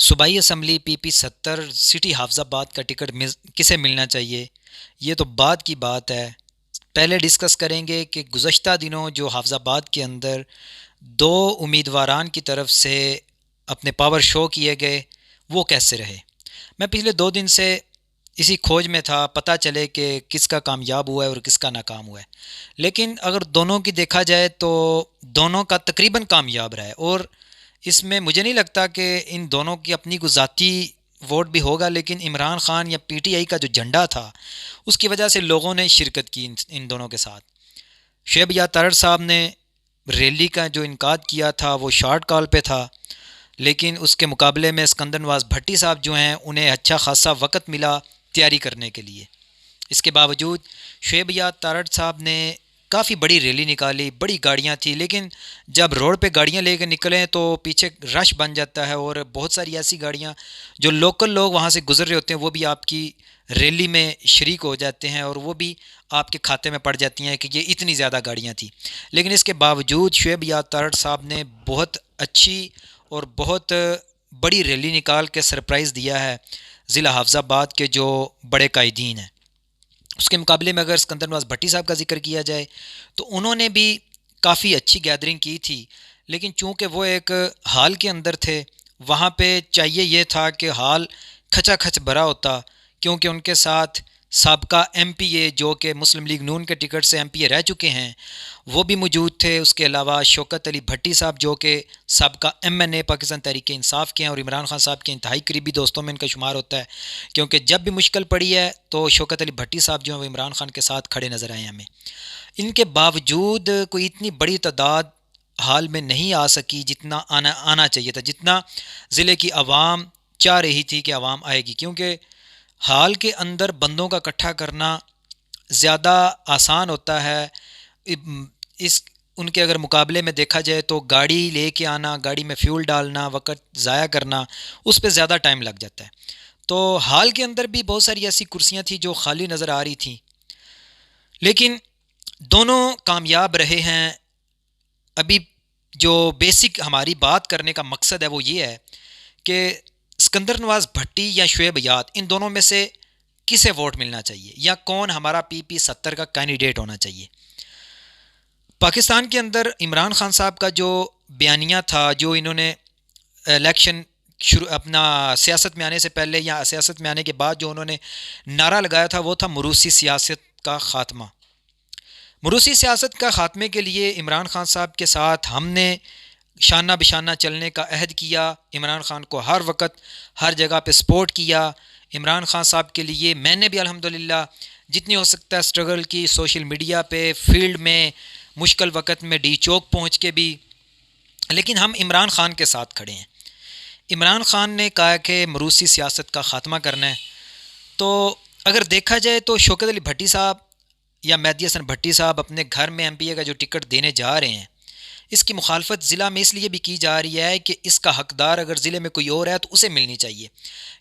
صوبائی assembly PP 70 city حافظ آباد کا ٹکٹ کسے ملنا چاہیے؟ یہ تو بعد کی بات ہے۔ پہلے ڈسکس کریں گے کہ گزشتہ دنوں جو حافظ آباد کے اندر دو امیدواران کی طرف سے اپنے پاور شو کیے گئے وہ کیسے رہے۔ میں پچھلے 2 دن سے اسی کھوج میں تھا، پتہ چلے کہ کس کا کامیاب ہوا ہے اور کس کا ناکام ہوا ہے، لیکن اگر دونوں کی دیکھا جائے تو دونوں کا تقریباً کامیاب رہا ہے، اور اس میں مجھے نہیں لگتا کہ ان دونوں کی اپنی کوئی ذاتی ووٹ بھی ہوگا، لیکن عمران خان یا PTI کا جو جھنڈا تھا اس کی وجہ سے لوگوں نے شرکت کی ان دونوں کے ساتھ۔ شعیب یار تارڑ صاحب نے ریلی کا جو انعقاد کیا تھا وہ شارٹ کال پہ تھا، لیکن اس کے مقابلے میں اسکندر نواز بھٹی صاحب جو ہیں انہیں اچھا خاصا وقت ملا تیاری کرنے کے لیے۔ اس کے باوجود شعیب یار تارڑ صاحب نے کافی بڑی ریلی نکالی، بڑی گاڑیاں تھیں، لیکن جب روڈ پہ گاڑیاں لے کے نکلیں تو پیچھے رش بن جاتا ہے، اور بہت ساری ایسی گاڑیاں جو لوکل لوگ وہاں سے گزر رہے ہوتے ہیں وہ بھی آپ کی ریلی میں شریک ہو جاتے ہیں، اور وہ بھی آپ کے کھاتے میں پڑ جاتی ہیں کہ یہ اتنی زیادہ گاڑیاں تھیں۔ لیکن اس کے باوجود شعیب یار تارڑ صاحب نے بہت اچھی اور بہت بڑی ریلی نکال کے سرپرائز دیا ہے ضلع حافظ آباد کے جو بڑے قائدین ہیں۔ اس کے مقابلے میں اگر اسکندر نواز بھٹی صاحب کا ذکر کیا جائے تو انہوں نے بھی کافی اچھی گیدرنگ کی تھی، لیکن چونکہ وہ ایک ہال کے اندر تھے، وہاں پہ چاہیے یہ تھا کہ ہال کھچا کھچ بھرا ہوتا، کیونکہ ان کے ساتھ سابقہ MPA جو کہ مسلم لیگ نون کے ٹکٹ سے MPA رہ چکے ہیں وہ بھی موجود تھے۔ اس کے علاوہ شوکت علی بھٹی صاحب جو کہ سابقہ MNA پاکستان تحریک انصاف کے ہیں اور عمران خان صاحب کے انتہائی قریبی دوستوں میں ان کا شمار ہوتا ہے، کیونکہ جب بھی مشکل پڑی ہے تو شوکت علی بھٹی صاحب جو ہیں وہ عمران خان کے ساتھ کھڑے نظر آئے ہیں ہمیں۔ ان کے باوجود کوئی اتنی بڑی تعداد حال میں نہیں آ سکی جتنا آنا چاہیے تھا، جتنا ضلع کی عوام چاہ رہی تھی کہ عوام آئے گی، کیونکہ حال کے اندر بندوں کا اکٹھا کرنا زیادہ آسان ہوتا ہے۔ اس ان کے اگر مقابلے میں دیکھا جائے تو گاڑی لے کے آنا، گاڑی میں فیول ڈالنا، وقت ضائع کرنا، اس پہ زیادہ ٹائم لگ جاتا ہے۔ تو حال کے اندر بھی بہت ساری ایسی کرسیاں تھیں جو خالی نظر آ رہی تھیں، لیکن دونوں کامیاب رہے ہیں۔ ابھی جو بیسک ہماری بات کرنے کا مقصد ہے وہ یہ ہے کہ اسکندر نواز بھٹی یا شعیب یار ان دونوں میں سے کسے ووٹ ملنا چاہیے، یا کون ہمارا PP 70 کا کینڈیڈیٹ ہونا چاہیے۔ پاکستان کے اندر عمران خان صاحب کا جو بیانیہ تھا، جو انہوں نے الیکشن اپنا سیاست میں آنے سے پہلے یا سیاست میں آنے کے بعد جو انہوں نے نعرہ لگایا تھا وہ تھا موروثی سیاست کا خاتمہ۔ موروثی سیاست کا خاتمے کے لیے عمران خان صاحب کے ساتھ ہم نے شانہ بشانہ چلنے کا عہد کیا، عمران خان کو ہر وقت ہر جگہ پہ سپورٹ کیا۔ عمران خان صاحب کے لیے میں نے بھی الحمدللہ جتنی ہو سکتا ہے سٹرگل کی، سوشل میڈیا پہ، فیلڈ میں، مشکل وقت میں ڈی چوک پہنچ کے بھی، لیکن ہم عمران خان کے ساتھ کھڑے ہیں۔ عمران خان نے کہا کہ موروثی سیاست کا خاتمہ کرنا ہے، تو اگر دیکھا جائے تو شوکت علی بھٹی صاحب یا مہدی حسن بھٹی صاحب اپنے گھر میں MPA کا جو ٹکٹ دینے جا رہے ہیں، اس کی مخالفت ضلع میں اس لیے بھی کی جا رہی ہے کہ اس کا حقدار اگر ضلع میں کوئی اور ہے تو اسے ملنی چاہیے۔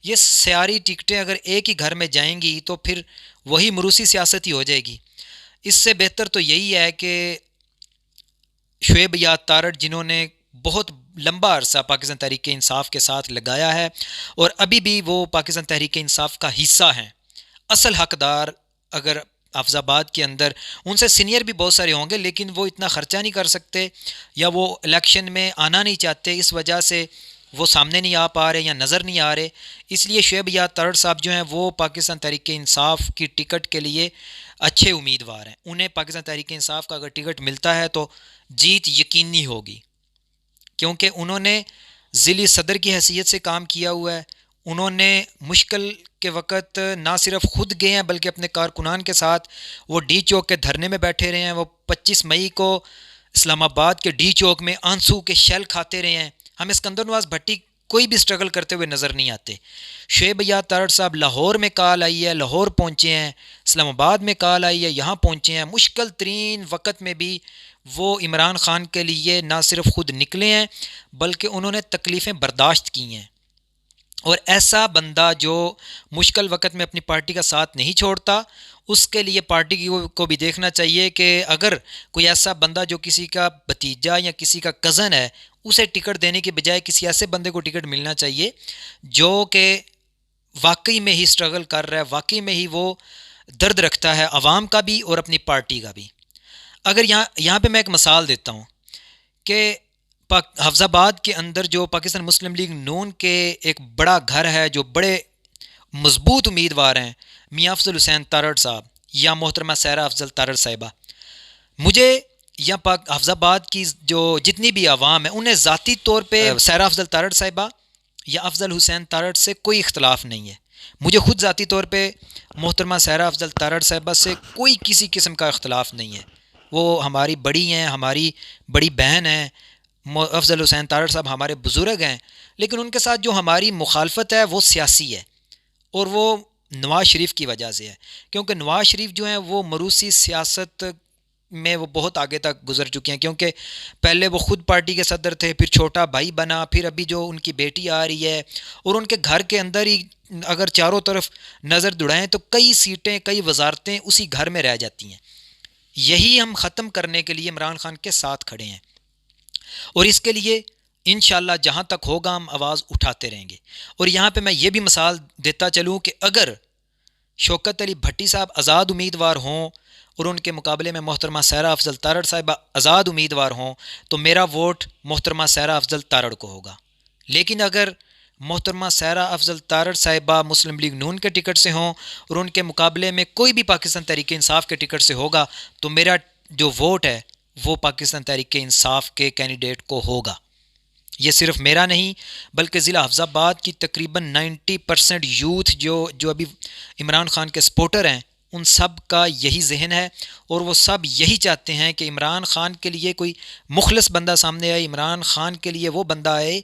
یہ ساری ٹکٹیں اگر ایک ہی گھر میں جائیں گی تو پھر وہی موروثی سیاست ہی ہو جائے گی۔ اس سے بہتر تو یہی ہے کہ شعیب یار تارڑ جنہوں نے بہت لمبا عرصہ پاکستان تحریک انصاف کے ساتھ لگایا ہے اور ابھی بھی وہ پاکستان تحریک انصاف کا حصہ ہیں، اصل حقدار اگر حافظ آباد کے اندر ان سے سینئر بھی بہت سارے ہوں گے، لیکن وہ اتنا خرچہ نہیں کر سکتے یا وہ الیکشن میں آنا نہیں چاہتے، اس وجہ سے وہ سامنے نہیں آ پا رہے یا نظر نہیں آ رہے۔ اس لیے شعیب یار تارڑ صاحب جو ہیں وہ پاکستان تحریک انصاف کی ٹکٹ کے لیے اچھے امیدوار ہیں۔ انہیں پاکستان تحریک انصاف کا اگر ٹکٹ ملتا ہے تو جیت یقینی ہوگی، کیونکہ انہوں نے ضلعی صدر کی حیثیت سے کام کیا ہوا ہے۔ انہوں نے مشکل کے وقت نہ صرف خود گئے ہیں بلکہ اپنے کارکنان کے ساتھ وہ ڈی چوک کے دھرنے میں بیٹھے رہے ہیں۔ وہ 25 مئی کو اسلام آباد کے ڈی چوک میں آنسو کے شیل کھاتے رہے ہیں۔ ہمیں اسکندر نواز بھٹی کوئی بھی سٹرگل کرتے ہوئے نظر نہیں آتے۔ شعیب یار تارڑ صاحب لاہور میں کال آئی ہے، لاہور پہنچے ہیں، اسلام آباد میں کال آئی ہے، یہاں پہنچے ہیں۔ مشکل ترین وقت میں بھی وہ عمران خان کے لیے نہ صرف خود نکلے ہیں بلکہ انہوں نے تکلیفیں برداشت کی ہیں۔ اور ایسا بندہ جو مشکل وقت میں اپنی پارٹی کا ساتھ نہیں چھوڑتا، اس کے لیے پارٹی کو بھی دیکھنا چاہیے کہ اگر کوئی ایسا بندہ جو کسی کا بھتیجا یا کسی کا کزن ہے اسے ٹکٹ دینے کے بجائے کسی ایسے بندے کو ٹکٹ ملنا چاہیے جو کہ واقعی میں ہی اسٹرگل کر رہا ہے، واقعی میں ہی وہ درد رکھتا ہے عوام کا بھی اور اپنی پارٹی کا بھی۔ اگر یہاں پہ میں ایک مثال دیتا ہوں کہ حفظ آباد کے اندر جو پاکستان مسلم لیگ نون کے ایک بڑا گھر ہے، جو بڑے مضبوط امیدوار ہیں، میاں افضل حسین تارڑ صاحب یا محترمہ سحرا افضل تارڑ صاحبہ، مجھے یا حفظ آباد کی جو جتنی بھی عوام ہے انہیں ذاتی طور پہ سحرا افضل تارڑ صاحبہ یا افضل حسین تارڑ سے کوئی اختلاف نہیں ہے۔ مجھے خود ذاتی طور پہ محترمہ سحرا افضل تارڑ صاحبہ سے کوئی کسی قسم کا اختلاف نہیں ہے، وہ ہماری بڑی ہیں، ہماری بڑی بہن ہیں، افضل حسین تارڑ صاحب ہمارے بزرگ ہیں، لیکن ان کے ساتھ جو ہماری مخالفت ہے وہ سیاسی ہے، اور وہ نواز شریف کی وجہ سے ہے، کیونکہ نواز شریف جو ہیں وہ موروثی سیاست میں وہ بہت آگے تک گزر چکے ہیں، کیونکہ پہلے وہ خود پارٹی کے صدر تھے، پھر چھوٹا بھائی بنا، پھر ابھی جو ان کی بیٹی آ رہی ہے، اور ان کے گھر کے اندر ہی اگر چاروں طرف نظر دوڑائیں تو کئی سیٹیں، کئی وزارتیں اسی گھر میں رہ جاتی ہیں۔ یہی ہم ختم کرنے کے لیے عمران خان کے ساتھ کھڑے ہیں، اور اس کے لیے انشاءاللہ جہاں تک ہوگا ہم آواز اٹھاتے رہیں گے۔ اور یہاں پہ میں یہ بھی مثال دیتا چلوں کہ اگر شوکت علی بھٹی صاحب آزاد امیدوار ہوں اور ان کے مقابلے میں محترمہ سحرا افضل تارڑ صاحبہ آزاد امیدوار ہوں تو میرا ووٹ محترمہ سحرا افضل تارڑ کو ہوگا، لیکن اگر محترمہ سحرا افضل تارڑ صاحبہ مسلم لیگ نون کے ٹکٹ سے ہوں اور ان کے مقابلے میں کوئی بھی پاکستان تحریک انصاف کے ٹکٹ سے ہوگا تو میرا جو ووٹ ہے وہ پاکستان تحریک انصاف کے کینڈیڈیٹ کو ہوگا۔ یہ صرف میرا نہیں بلکہ ضلع حفظ آباد کی تقریباً 90% یوتھ جو ابھی عمران خان کے سپورٹر ہیں ان سب کا یہی ذہن ہے، اور وہ سب یہی چاہتے ہیں کہ عمران خان کے لیے کوئی مخلص بندہ سامنے آئے، عمران خان کے لیے وہ بندہ آئے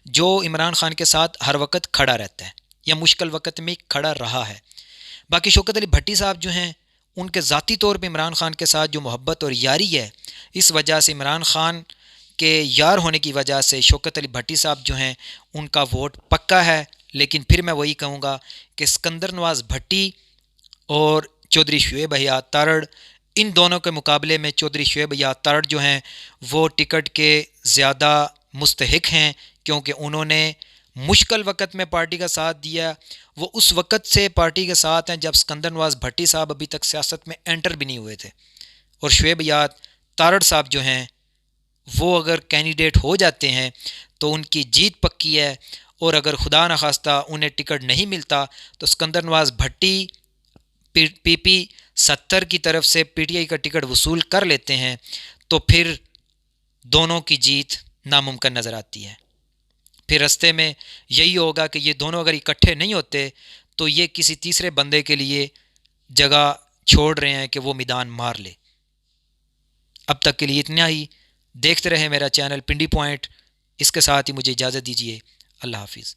جو عمران خان کے ساتھ ہر وقت کھڑا رہتا ہے یا مشکل وقت میں کھڑا رہا ہے۔ باقی شوکت علی بھٹی صاحب جو ہیں ان کے ذاتی طور پہ عمران خان کے ساتھ جو محبت اور یاری ہے، اس وجہ سے عمران خان کے یار ہونے کی وجہ سے شوکت علی بھٹی صاحب جو ہیں ان کا ووٹ پکا ہے۔ لیکن پھر میں وہی کہوں گا کہ اسکندر نواز بھٹی اور چودھری شعیب حیات تارڑ، ان دونوں کے مقابلے میں چودھری شعیب حیات تارڑ جو ہیں وہ ٹکٹ کے زیادہ مستحق ہیں، کیونکہ انہوں نے مشکل وقت میں پارٹی کا ساتھ دیا۔ وہ اس وقت سے پارٹی کے ساتھ ہیں جب اسکندر نواز بھٹی صاحب ابھی تک سیاست میں انٹر بھی نہیں ہوئے تھے، اور شعیب حیات تارڑ صاحب جو ہیں وہ اگر کینڈیڈیٹ ہو جاتے ہیں تو ان کی جیت پکی ہے، اور اگر خدا نخواستہ انہیں ٹکٹ نہیں ملتا تو اسکندر نواز بھٹی پی 70 کی طرف سے پی ٹی آئی کا ٹکٹ وصول کر لیتے ہیں تو پھر دونوں کی جیت ناممکن نظر آتی ہے۔ پھر رستے میں یہی ہوگا کہ یہ دونوں اگر اکٹھے نہیں ہوتے تو یہ کسی تیسرے بندے کے لیے جگہ چھوڑ رہے ہیں کہ وہ میدان مار لے۔ اب تک کے لیے اتنا ہی، دیکھتے رہیں میرا چینل پنڈی پوائنٹ، اس کے ساتھ ہی مجھے اجازت دیجیے، اللہ حافظ۔